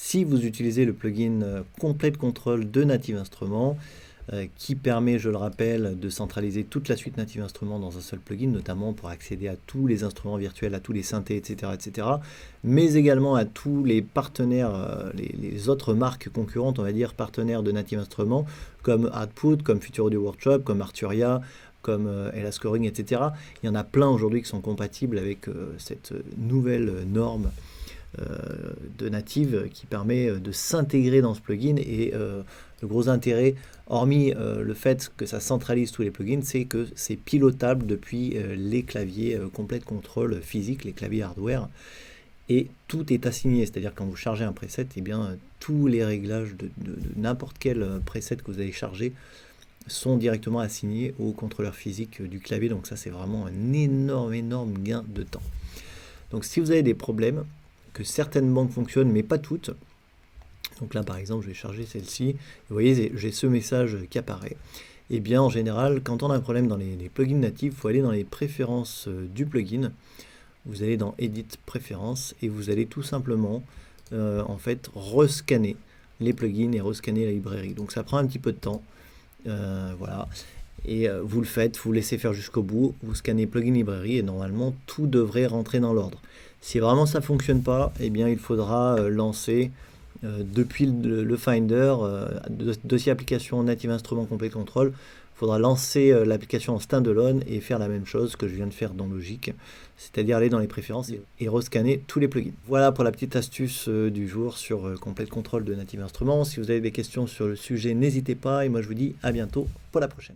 Si vous utilisez le plugin Complete Control de Native Instruments, qui permet, je le rappelle, de centraliser toute la suite Native Instruments dans un seul plugin, notamment pour accéder à tous les instruments virtuels, à tous les synthés, etc., mais également à tous les partenaires, les autres marques concurrentes, on va dire, partenaires de Native Instruments, comme Output, comme Future Audio Workshop, comme Arturia, comme LA Scoring, etc. Il y en a plein aujourd'hui qui sont compatibles avec cette nouvelle norme de Native qui permet de s'intégrer dans ce plugin. Et le gros intérêt, hormis le fait que ça centralise tous les plugins, c'est que c'est pilotable depuis les claviers Complete Control physiques, les claviers hardware, et tout est assigné, c'est-à-dire quand vous chargez un preset, eh bien, tous les réglages de n'importe quel preset que vous allez charger sont directement assignés au contrôleur physique du clavier. Donc ça, c'est vraiment un énorme gain de temps. Donc si vous avez des problèmes, que certaines banques fonctionnent mais pas toutes, donc là par exemple je vais charger celle-ci, vous voyez j'ai ce message qui apparaît. Et bien en général, quand on a un problème dans les plugins natifs, il faut aller dans les préférences du plugin, vous allez dans Edit Préférences et vous allez tout simplement en fait rescanner les plugins et rescanner la librairie. Donc ça prend un petit peu de temps, voilà. Et vous le faites, vous laissez faire jusqu'au bout, vous scannez plugin librairie et normalement tout devrait rentrer dans l'ordre. Si vraiment ça ne fonctionne pas, eh bien il faudra lancer depuis le Finder, dossier application Native Instruments Complete Control, il faudra lancer l'application en standalone et faire la même chose que je viens de faire dans Logic, c'est-à-dire aller dans les préférences et rescanner tous les plugins. Voilà pour la petite astuce du jour sur Complete Control de Native Instruments. Si vous avez des questions sur le sujet, n'hésitez pas et moi je vous dis à bientôt pour la prochaine.